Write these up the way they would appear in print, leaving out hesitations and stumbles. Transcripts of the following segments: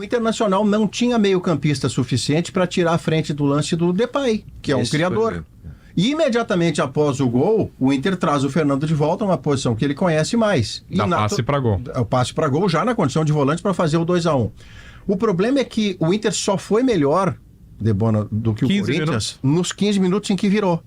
O Internacional não tinha meio-campista suficiente para tirar a frente do lance do Depay, que é um criador. E imediatamente após o gol, o Inter traz o Fernando de volta numa posição que ele conhece mais. Dá passe para gol. O passe para gol já na condição de volante para fazer o 2-1. O problema é que o Inter só foi melhor, Debona, do que o Corinthians nos 15 minutos em que virou.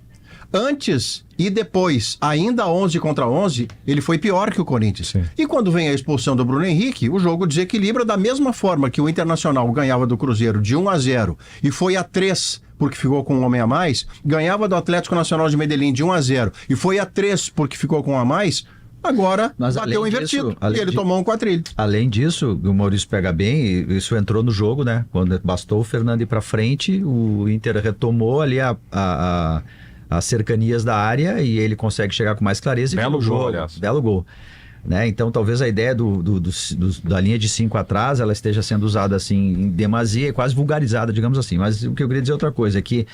Antes e depois, ainda 11 contra 11, ele foi pior que o Corinthians. Sim. E quando vem a expulsão do Bruno Henrique, o jogo desequilibra da mesma forma que o Internacional ganhava do Cruzeiro de 1-0 e foi a 3 porque ficou com um homem a mais, ganhava do Atlético Nacional de Medellín de 1-0 e foi a 3 porque ficou com um a mais, agora Mas bateu invertido e ele tomou um quadrilho. Além disso, o Maurício pega bem, isso entrou no jogo, né? Quando bastou o Fernando ir para frente, o Inter retomou ali as cercanias da área e ele consegue chegar com mais clareza. Belo e gol, aliás. Belo gol. Né? Então, talvez a ideia da linha de 5 atrás, ela esteja sendo usada assim em demasia, quase vulgarizada, digamos assim. Mas o que eu queria dizer é outra coisa, é que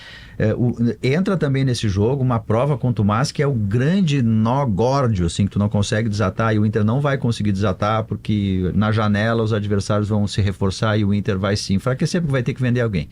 entra também nesse jogo uma prova contumaz que é o grande nó górdio, assim, que tu não consegue desatar e o Inter não vai conseguir desatar porque na janela os adversários vão se reforçar e o Inter vai se enfraquecer porque vai ter que vender alguém.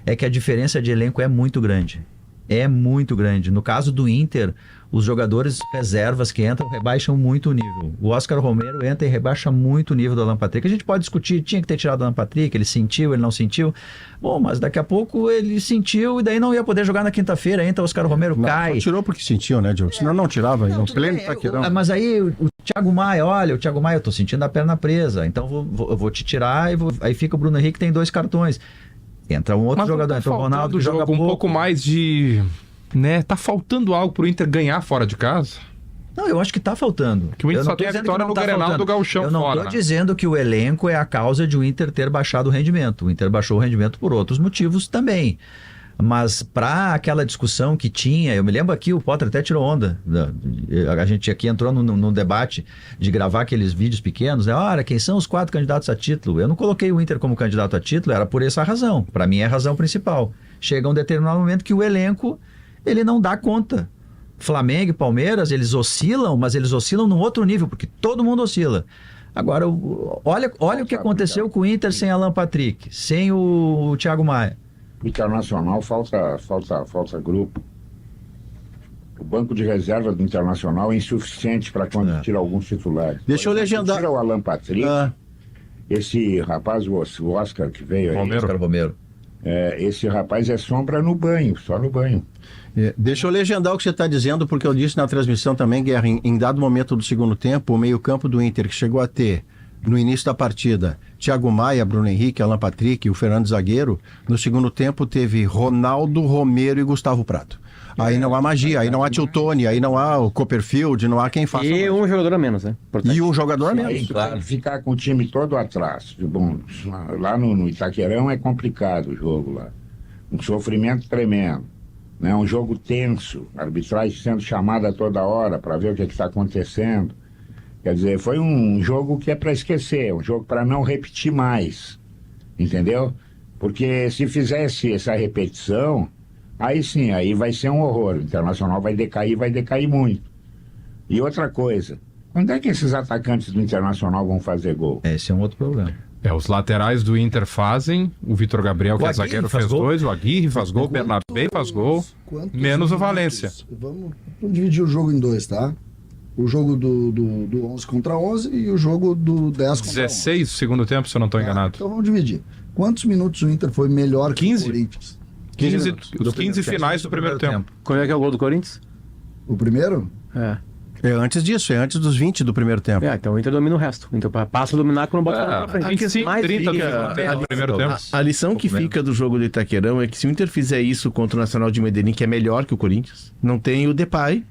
É que a diferença de elenco é muito grande. É muito grande. No caso do Inter, os jogadores reservas que entram rebaixam muito o nível. O Oscar Romero entra e rebaixa muito o nível do Alan Patrick. A gente pode discutir, tinha que ter tirado o Alan Patrick, ele sentiu, ele não sentiu. Bom, mas daqui a pouco ele sentiu e daí não ia poder jogar na quinta-feira, entra o Oscar Romero, cai. Tirou porque sentiu, né, Diogo? Senão não tirava. Não, pleno Itaquerão. Mas aí o Thiago Maia, olha, o Thiago Maia, eu tô sentindo a perna presa, então eu vou te tirar e aí fica o Bruno Henrique, tem 2 cartões. Entra um outro jogador, entra o Ronaldo que joga um pouco mais de... né? Tá faltando algo pro Inter ganhar fora de casa? Não, eu acho que tá faltando. Que o Inter só tem a vitória no Grenal do Gauchão fora. Eu não tô dizendo que o elenco é a causa de o Inter ter baixado o rendimento. O Inter baixou o rendimento por outros motivos também. Mas para aquela discussão que tinha, eu me lembro aqui, o Potter até tirou onda. A gente aqui entrou num debate de gravar aqueles vídeos pequenos, né? Olha, quem são os 4 candidatos a título? Eu não coloquei o Inter como candidato a título, era por essa razão. Para mim é a razão principal. Chega um determinado momento que o elenco, ele não dá conta. Flamengo e Palmeiras, eles oscilam, mas eles oscilam num outro nível, porque todo mundo oscila. Agora, olha o que aconteceu com o Inter sem Alan Patrick, sem o Thiago Maia. Internacional falta grupo. O banco de reserva do Internacional é insuficiente para quando tira alguns titulares. Deixa eu legendar. Tira o Alan Patrick, esse rapaz, o Oscar que veio aí. Oscar Romero. Esse rapaz é sombra no banho, só no banho. Deixa eu legendar o que você está dizendo, porque eu disse na transmissão também, Guerra, em dado momento do segundo tempo, o meio-campo do Inter, que chegou a ter, no início da partida, Thiago Maia, Bruno Henrique, Alan Patrick e o Fernando Zagueiro, no segundo tempo teve Ronaldo, Romero e Gustavo Prato. Aí não há magia, aí não há Tiltone, aí não há o Copperfield, não há quem faça. E um jogador a menos, né? E um jogador a menos. Aí, claro. Ficar com o time todo atrás. Bom, lá no Itaquerão é complicado o jogo lá. Um sofrimento tremendo. Né? Um jogo tenso, a arbitragem sendo chamada a toda hora para ver o que está acontecendo. Quer dizer, foi um jogo que é para esquecer, um jogo para não repetir mais, entendeu? Porque se fizesse essa repetição, aí sim, aí vai ser um horror. O Internacional vai decair muito. E outra coisa, quando é que esses atacantes do Internacional vão fazer gol? Esse é um outro problema. Os laterais do Inter fazem, o Vitor Gabriel, que é zagueiro, fez 2, o Aguirre faz gol, o Bernardo Bey faz gol, menos o Valência. Vamos dividir o jogo em 2, tá? O jogo do 11 contra 11 e o jogo do 10 contra 11. 16 segundo tempo, se eu não estou enganado. Então vamos dividir. Quantos minutos o Inter foi melhor que 15? o Corinthians? 15 finais do primeiro tempo. Qual é que é o gol do Corinthians? O primeiro? É antes disso, é antes dos 20 do primeiro tempo. Então o Inter domina o resto. Então passa a dominar quando bota pra frente. 25, Mais 30 fica- do primeiro tempo. A lição que fica do jogo do Itaquerão é que se o Inter fizer isso contra o Nacional de Medellín, que é melhor que o Corinthians, não tem o Depay,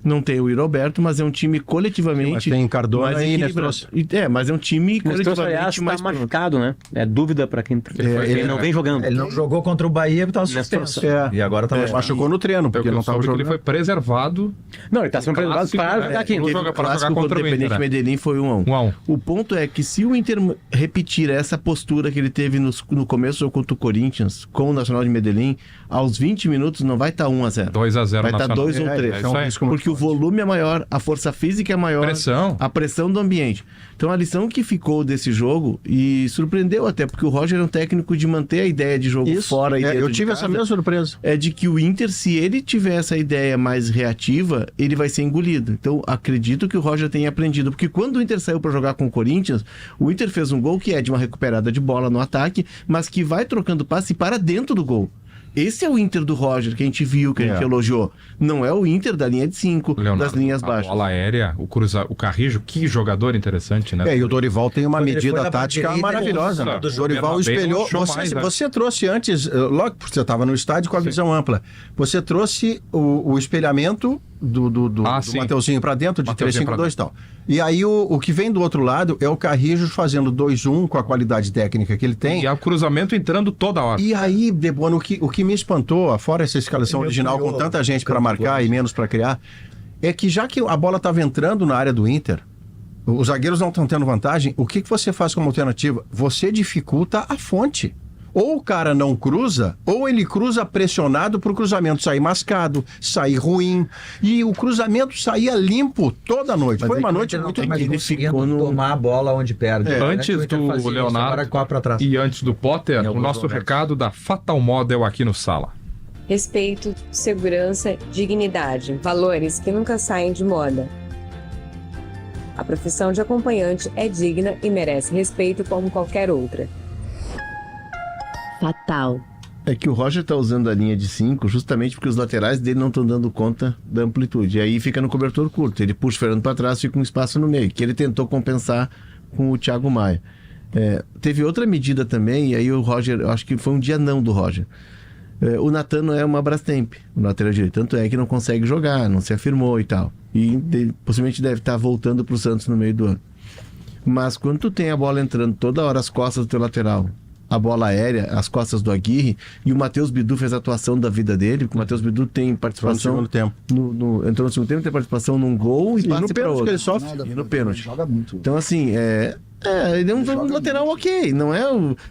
não tem o Roberto, mas é um time coletivamente Mas tem Cardona mais e equilibrado. Nestrosa. Mas é um time Mas trouxe, aliás, coletivamente mais tá machucado, né? É dúvida pra quem ele não vem jogando. Ele não jogou contra o Bahia porque estava suspenso. E agora tá Machucou no treino, porque não estava jogando. Ele foi preservado. Não, ele tá sendo preservado para ficar aqui. Vou jogar para jogar contra o Independente Inter. Medellín foi 1-1. 1-1. O ponto é que se o Inter repetir essa postura que ele teve no começo do jogo contra o Corinthians, com o Nacional de Medellín, aos 20 minutos não vai estar 1-0. 2-0 vai estar Nacional. 2 ou 3. É isso aí. Porque o volume é maior, a força física é maior, Pressão. a pressão do ambiente. Então a lição que ficou desse jogo, e surpreendeu até, porque o Roger é um técnico de manter a ideia de jogo fora e dentro eu de tive casa, essa mesma surpresa. é de que o Inter, se ele tiver essa ideia mais reativa, ele vai ser engolido. Então acredito que o Roger tenha aprendido, porque quando o Inter saiu para jogar com o Corinthians, o Inter fez um gol que é de uma recuperada de bola no ataque, mas que vai trocando passe para dentro do gol. Esse é o Inter do Roger que a gente viu, que a gente elogiou. Não é o Inter da linha de 5, das linhas baixas. A bola aérea, o Carrijo, que jogador interessante, né? E o Dorival tem uma Quando ele foi medida na tática direita, maravilhosa. nossa, Né? O do jogo Dorival Bernabéu espelhou. não achou mais, né? Você trouxe antes, logo porque você estava no estádio com a visão ampla, você trouxe o espelhamento do sim. Mateuzinho para dentro, de Mateuzinho 3-5-2 e tal. E aí o que vem do outro lado é o Carrijo fazendo 2-1 com a qualidade técnica que ele tem. E o cruzamento entrando toda hora. E aí, Debono, o que me espantou, fora essa escalação original com tanta gente para marcar e menos para criar, é que já que a bola estava entrando na área do Inter, os zagueiros não estão tendo vantagem, o que você faz como alternativa? Você dificulta a fonte. Ou o cara não cruza, ou ele cruza pressionado para o cruzamento sair mascado, sair ruim. E o cruzamento saía limpo toda noite. Mas foi uma é que noite o Inter muito não tá mais conseguindo tomar a bola onde perde. Antes Né? Que o Inter do fazia isso, Leonardo agora corre pra trás. e antes do Potter, Em o alguns nosso momentos. recado da Fatal Model aqui no Sala. Respeito, segurança, dignidade, valores que nunca saem de moda. A profissão de acompanhante é digna e merece respeito como qualquer outra. Fatal. É que o Roger tá usando a linha de 5 justamente porque os laterais dele não estão dando conta da amplitude. E aí fica no cobertor curto. Ele puxa o Fernando para trás e fica um espaço no meio, que ele tentou compensar com o Thiago Maia. Teve outra medida também, e aí o Roger, eu acho que foi um dia não do Roger. O Natan não é uma Brastemp, o lateral direito. Tanto é que não consegue jogar, não se afirmou e tal. E possivelmente deve estar voltando pro Santos no meio do ano. Mas quando tu tem a bola entrando toda hora às costas do teu lateral, a bola aérea, as costas do Aguirre, e o Matheus Bidu fez a atuação da vida dele, porque o Matheus Bidu tem participação no segundo tempo. Entrou no segundo tempo, tem participação num gol e passe para outro. que ele sofre. E no pênalti. Joga muito. Então, assim, ele é um lateral ok, não é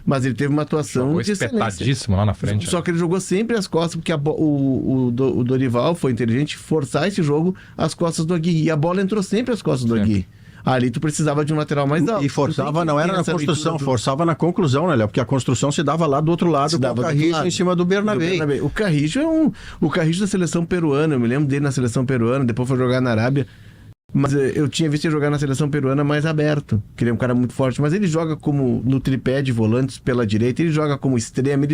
mas ele teve uma atuação Jogou de excelência. espetadíssimo lá na frente. Só que ele jogou sempre as costas, porque o Dorival foi inteligente forçar esse jogo às costas do Aguirre. E a bola entrou sempre às costas do Aguirre. Ali tu precisava de um lateral mais alto. E forçava, não era na construção, forçava na conclusão, né, Léo? Porque a construção se dava lá do outro lado, com o Carrijo em cima do Bernabé. O Carrijo o Carrijo da seleção peruana, eu me lembro dele na seleção peruana, depois foi jogar na Arábia. Mas eu tinha visto ele jogar na seleção peruana mais aberto, que ele é um cara muito forte, mas ele joga como no tripé de volantes pela direita, ele joga como extremo,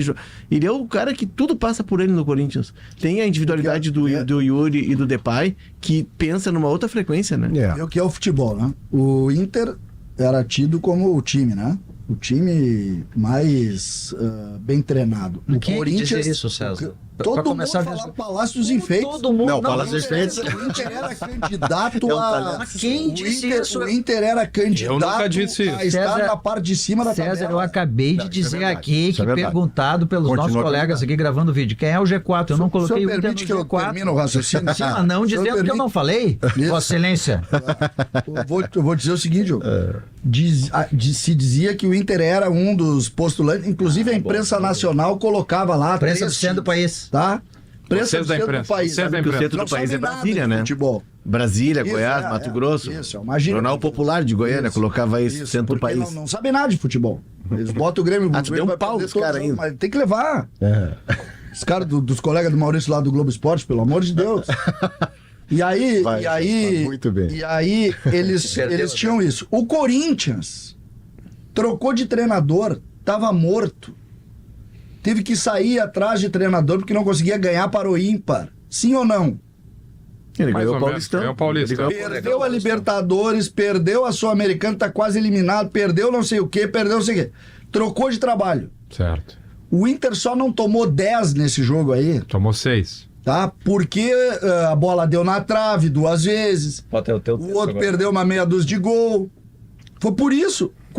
ele é o cara que tudo passa por ele no Corinthians. Tem a individualidade do Yuri e do Depay, que pensa numa outra frequência, né? É o que é o futebol, né? O Inter era tido como o time, né? O time mais bem treinado. O O que Corinthians... dizer isso, César? Todo Pra mundo começar fala desde- Palácio dos Enfeites. Todo mundo. Não, Palácio dos Enfeites. O Inter era candidato a... Mas quem disse isso? O Inter era Eu candidato nunca disse isso. a estar César- na parte de cima da César, tabela. eu acabei de dizer verdade, aqui isso é que verdade. perguntado pelos Continua nossos a colegas verdade. aqui gravando o vídeo, quem é o G4? Eu não coloquei O o senhor Inter permite que no eu G4. termine o raciocínio? Sim, mas não O senhor dizendo que eu permite? não falei, Vossa Excelência. Eu vou dizer o seguinte, Diogo. Se dizia que o Inter era um dos postulantes, inclusive a imprensa nacional colocava lá... Prensa do três centro do país. Tá? Prensa Vocês do da centro imprensa, do país. vocês da sabe? Porque o imprensa. centro Não do país é sabe nada Brasília, de né? futebol. Brasília, Isso, Goiás, Mato Grosso. Isso, imagina. Jornal Popular de Goiânia Isso. colocava isso, centro do porque país. não sabem nada de futebol. Eles botam o Grêmio... Ah, o tu Grêmio deu um vai pau perder nos todos caras os jogos, ainda. Mas tem que levar. Os caras dos colegas do Maurício lá do Globo Esporte, pelo amor de Deus. E aí, muito bem. E aí eles tinham isso. O Corinthians trocou de treinador, tava morto. Teve que sair atrás de treinador porque não conseguia ganhar para o ímpar. Sim ou não? Ele Mais ganhou ou o menos, Paulistão. ganhou o Paulistão. Ele ganhou- Perdeu a Libertadores, perdeu a Sul-Americana, tá quase eliminado, perdeu não sei o quê, perdeu não sei o quê. Trocou de trabalho. Certo. O Inter só não tomou 10 nesse jogo aí, Tomou 6. tá? Porque a bola deu na trave 2 vezes. Pode ter o teu O outro perdeu uma meia dúzia de gol. Foi por isso.